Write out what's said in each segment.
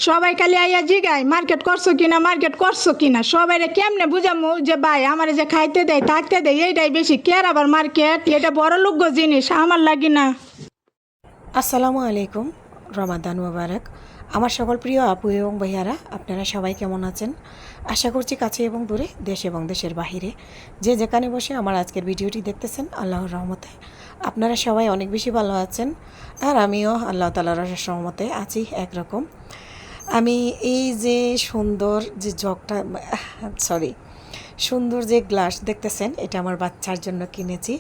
সবাই খালি আইয়া জিগায় মার্কেট করছো কিনা সবাই কেমনে বুঝামু যে ভাই আমার যে খাইতে দেয় থাকতে দেয় এইটাই বেশি কেয়ার আবার মার্কেট এটা বড় লোক জিনিস আমার লাগি না। আসসালামু আলাইকুম, রমাদান মোবারক। আমার সকল প্রিয় আপু এবং ভাইয়ারা, আপনারা সবাই কেমন আছেন? আশা করছি কাছে এবং দূরে, দেশ এবং দেশের বাহিরে যে যেখানে বসে আমার আজকের ভিডিওটি দেখতেছেন, আল্লাহর রহমতে আপনারা সবাই অনেক বেশি ভালো আছেন। আর আমিও আল্লাহ তাআলার রহমতে আছি একরকম। আমি এই যে সুন্দর যে সুন্দর যে গ্লাস দেখতেছেন, এটা আমার বাচ্চার জন্য কিনেছি।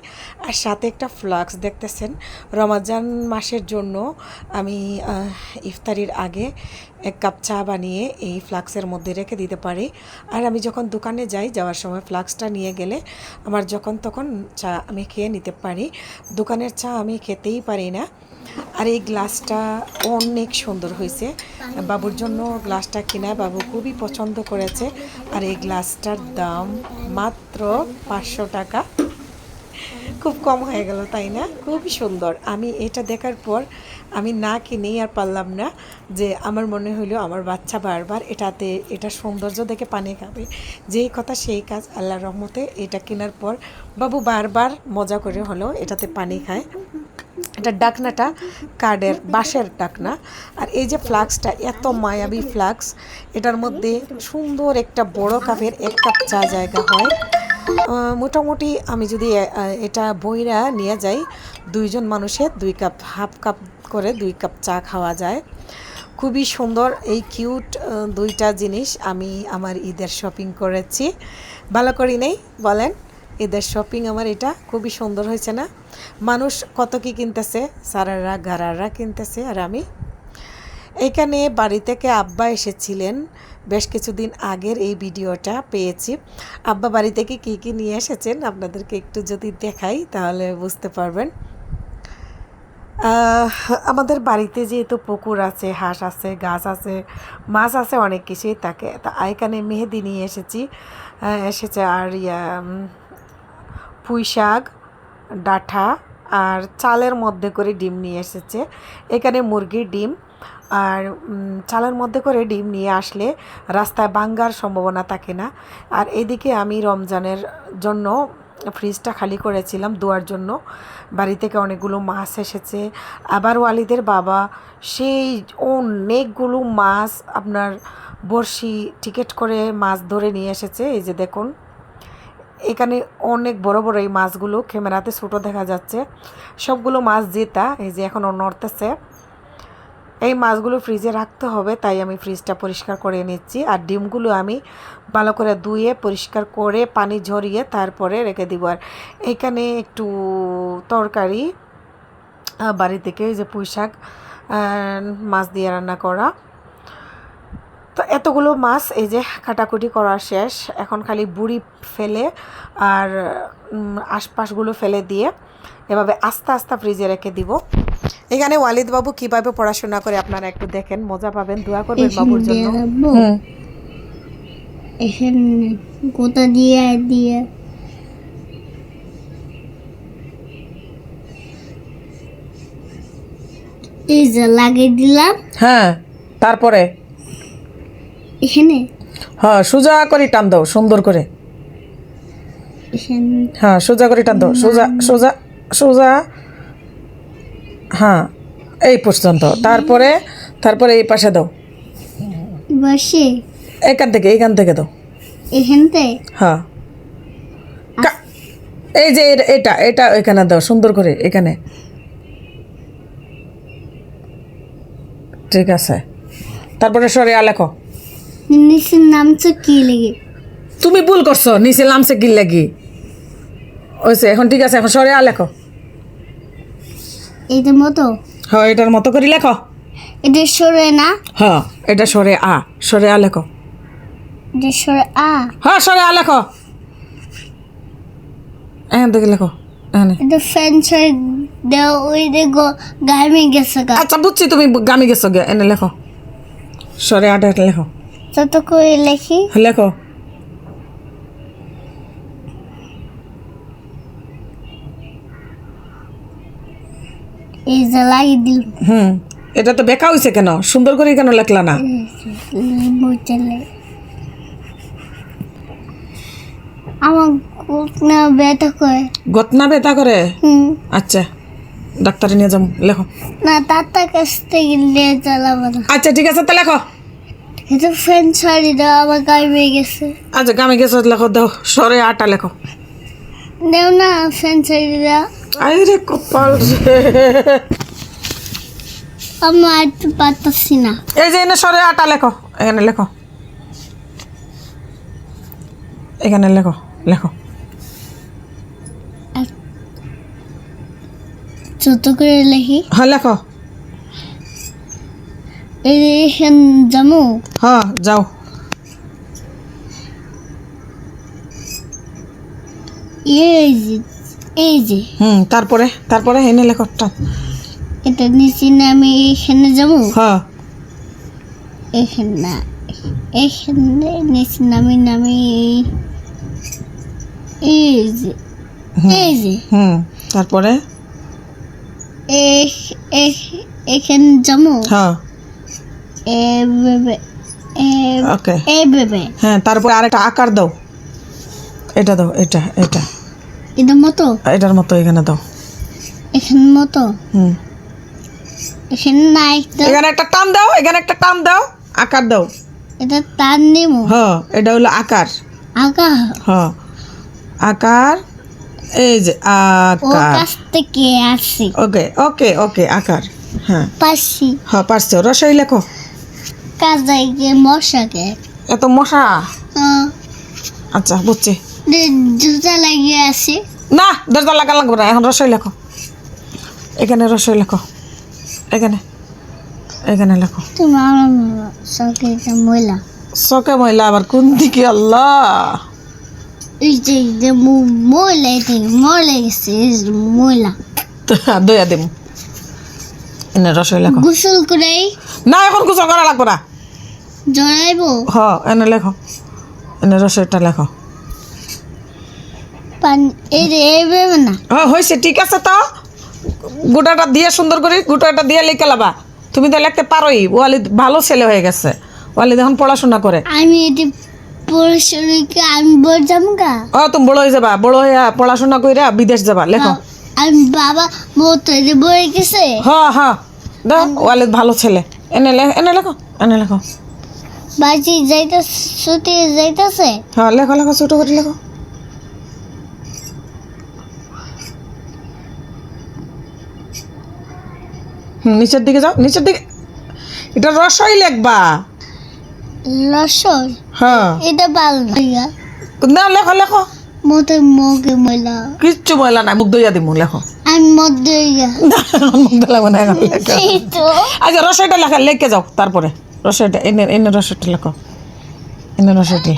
আর সাথে একটা ফ্লাক্স দেখতেছেন, রমজান মাসের জন্য আমি ইফতারির আগে 1 কাপ চা বানিয়ে এই ফ্লাক্সের মধ্যে রেখে দিতে পারি। আর আমি যখন দোকানে যাওয়ার সময় ফ্লাক্সটা নিয়ে গেলে আমার যখন তখন চা আমি খেয়ে নিতে পারি। দোকানের চা আমি খেতেই পারি না। আর এই গ্লাসটা অনেক সুন্দর হয়েছে। বাবুর জন্য গ্লাসটা কিনা বাবু খুবই পছন্দ করেছে। আর এই গ্লাসটার দাম মাত্র 500 টাকা। খুব কম হয়ে গেল, তাই না? খুবই সুন্দর। আমি এটা দেখার পর আমি না কিনেই আর পারলাম না, যে আমার মনে হলো আমার বাচ্চা বারবার এটা সৌন্দর্য দেখে পানি খাবে। যেই কথা সেই কাজ, আল্লাহর রহমতে এটা কেনার পর বাবু বারবার মজা করে হলেও এটাতে পানি খায়। এটা ডাকনাটা কার্ডের বাঁশের ডাকনা। আর এই যে ফ্লাক্সটা এত মায়াবী ফ্লাক্স, এটার মধ্যে সুন্দর একটা বড় কাপের 1 কাপ চা জায়গা হয়। মোটামুটি আমি যদি এটা বইরা নিয়ে যাই, 2 জন মানুষের 2 কাপ, হাফ কাপ করে 2 কাপ চা খাওয়া যায়। খুবই সুন্দর এই কিউট 2টা জিনিস আমি আমার ঈদের শপিং করেছি। ভালো করি নেই বলেন? ঈদের শপিং আমার এটা খুবই সুন্দর হয়েছে না? মানুষ কত কি কিনতেছে, সারারা গারারা কিনতেছে, আর আমি এখানে বাড়ি থেকে আব্বা এসেছিলেন। বেশ কিছুদিন আগের এই ভিডিওটা পেয়েছি। আব্বা বাড়ি থেকে কী কী নিয়ে এসেছেন আপনাদেরকে একটু যদি দেখাই তাহলে বুঝতে পারবেন। আমাদের বাড়িতে যেহেতু পুকুর আছে, হাঁস আছে, গাছ আছে, মাছ আছে, অনেক কিছুই থাকে। তা এখানে মেহেদি নিয়ে এসেছে আর পুঁই শাক, ডাঁটা আর চালের মধ্যে করে ডিম নিয়ে এসেছে। এখানে মুরগির ডিম আর চালের মধ্যে করে ডিম নিয়ে আসলে রাস্তায় ভাঙ্গার সম্ভাবনা থাকে না। আর এদিকে আমি রমজানের জন্য ফ্রিজটা খালি করেছিলাম দোয়ার জন্য। বাড়ি থেকে অনেকগুলো মাছ এসেছে। আবার ওয়ালিদের বাবা সেই অনেকগুলো মাছ আপনার বড়শি টিকেট করে মাছ ধরে নিয়ে এসেছে। এই যে দেখুন, এখানে অনেক বড় বড় এই মাছগুলো, ক্যামেরাতে ছোটো দেখা যাচ্ছে, সবগুলো মাছ জেতা। এই যে এখনও নড়তেছে। এই মাছগুলো ফ্রিজে রাখতে হবে, তাই আমি ফ্রিজটা পরিষ্কার করে নিচ্ছি। আর ডিমগুলো আমি ভালো করে ধুয়ে পরিষ্কার করে পানি ঝরিয়ে তারপরে রেখে দিব। আর এইখানে একটু তরকারি বাড়ি থেকে, এই যে পুঁই শাক মাছ দিয়ে রান্না করা। তো এতগুলো মাছ এই যে কাটাকুটি করা শেষ। এখন খালি বুড়ি ফেলে আর আশপাশগুলো ফেলে দিয়ে এভাবে আস্তে আস্তে ফ্রিজে রেখে দিব। এখানে ওয়ালিদ বাবু কিভাবে পড়াশোনা করে আপনারা একটু দেখেন, মজা পাবেন। দোয়া করবেন বাবুর জন্য। গোটা দিয়ে দিয়ে এই যে লাগিয়ে দিলাম। হ্যাঁ, তারপরে এখানে হ্যাঁ সোজা করে টান দাও, সুন্দর করে। হ্যাঁ সোজা করে টান দাও, সোজা সোজা সোজা। হ্যাঁ এই পর্যন্ত। তারপরে এই পাশে দাও, বসে এখান থেকে দাও, এখানতে। হ্যাঁ এই যে এটা এটা এখানে দাও, সুন্দর করে এখানে। ঠিক আছে, তারপরে সরে লেখো। নিচের নামছে কি লেগে? তুমি ভুল করছো, নিচে নামছে কি লাগি ওইছে। এখন ঠিক আছে, এখন সরে লেখো। এইটার মতো? হ্যাঁ এটার মতো করে লেখো। এটা সরে না? হ্যাঁ এটা সরে লেখো। এটা সরে হ্যাঁ সরে লেখো। এখান থেকে লেখো, এখানে। এটা ফ্যান সরে দেও, ওই দেখো গামে গেছে গা। আচ্ছা বুঝছি, তুমি গামে গেছো গে। এনে লেখো, সরে আটা লেখো। তত করে লেখি। লেখো। এই যে লাগিয়ে দিল। এটা তো বেকা হইছে কেন, সুন্দর করে কেন লেখলা না? বুঝলে আমার না ব্যথা করে। গতনা ব্যথা করে? হুম। আচ্ছা ডাক্তারে নিয়ে যাম, লেখো। না তার কাছ থেকে নিয়ে চালাবো না। আচ্ছা ঠিক আছে, তা লেখো। কিন্তু ফ্রেন্ড শাড়ি দেওয়া আমার গায়ে হয়ে গেছে। আচ্ছা গামে গেছো, লেখো, দাও সরে আটা লেখো। দেও না ফ্রেন্ড শাড়ি দেওয়া। আরে কপাল রে। আমি আর পারতাছি না। এই যে এনে সরে আটা লেখো, এখানে লেখো, এখানে লেখো, লেখো। ছোট করে লিখি। হ্যাঁ লেখো। এই যে এখানে যাবো। হ্যাঁ যাও। এই যে তারপরে তারপরে এনে লেখো। এটা নিচে নামে এখানে যাবো। হ্যাঁ এখানে না, এখানে নিচে নামে এই যে তারপরে এখানে যাবো। হ্যাঁ এভাবে ওকে। এভাবে হ্যাঁ তারপরে আরেকটা আকার দাও, এটা দাও, এটা এটা এটার মতো, এটার মতো এখানে দাও। এখানে মতো এখানে না, একটা এখানে একটা টান দাও, এখানে একটা টান দাও, আকার দাও। এটা টান নেব। হ্যাঁ এটা হলো আকার। আগা হ্যাঁ আকার, এই যে ও আকার। কাছ থেকে আসছি। ওকে ওকে ওকে আকার। হ্যাঁ পাশি হ্যাঁ পারছো। রসই লেখো। কাজাই গিয়ে মশাকে এত মশা। আচ্ছা বুঝছি। জুতা লাগিয়ে আসি। না দরজা লাগা লাগবে না, এখন রসই লেখো। এখানে রসই লেখো, এখানে এখানে লেখো। তুমি আমার সঙ্গে মহিলা চকে মহিলা আবার কোন দিকে? আল্লাহ এই যে মহিলা মরে গেছে মহিলা দয়া দেব। এনে রসই লেখো। গোসল করে না এখন গোসল করা লাগবে না। জড়াইবো হ এনে লেখো, এনে রসইটা লেখো। পানি এই রে এইভাবে না। হ্যাঁ হয়েছে, ঠিক আছে। তো গোটাটা দিয়ে সুন্দর করে গোটাটা দিয়ে লিখে লাবা। তুমি তো লিখতে পারোই। ওয়ালিদ ভালো ছেলে হয়ে গেছে। ওয়ালিদ এখন পড়াশোনা করে। আমি এটি পড়াশোনাকে আমি বড় যাবো গা। ও তুমি বড় হয়ে যাবা, বড় হয়ে পড়াশোনা করে বিদেশ যাবা, লেখো। আমি বাবা মতো বলে গেছে। হ্যাঁ হ্যাঁ দাও, ওয়ালিদ ভালো ছেলে। এনে এনে লেখো, এনে লেখো। বাজি যাইতেছে, ছুটি যাইতেছে। হ্যাঁ লেখো লেখো, ছোটো করে লেখো। নিচের দিকে যাও, নিচের দিকে। এটা রসই লিখবা। রসই হ্যাঁ এটা ভালো না। না লেখো লেখো। মতো মুখে ময়লা। কিচ্ছু ময়লা নাই, মুখ দইয়া দিমু, লেখো। আমি মধ্যে মুখ দা লাগবে না, এখন লেখো। এই তো আচ্ছা রসইটা লেখা, লেখে যাও। তারপরে রসইটা এনে এনে রসইটা লেখো, এনে রসইটা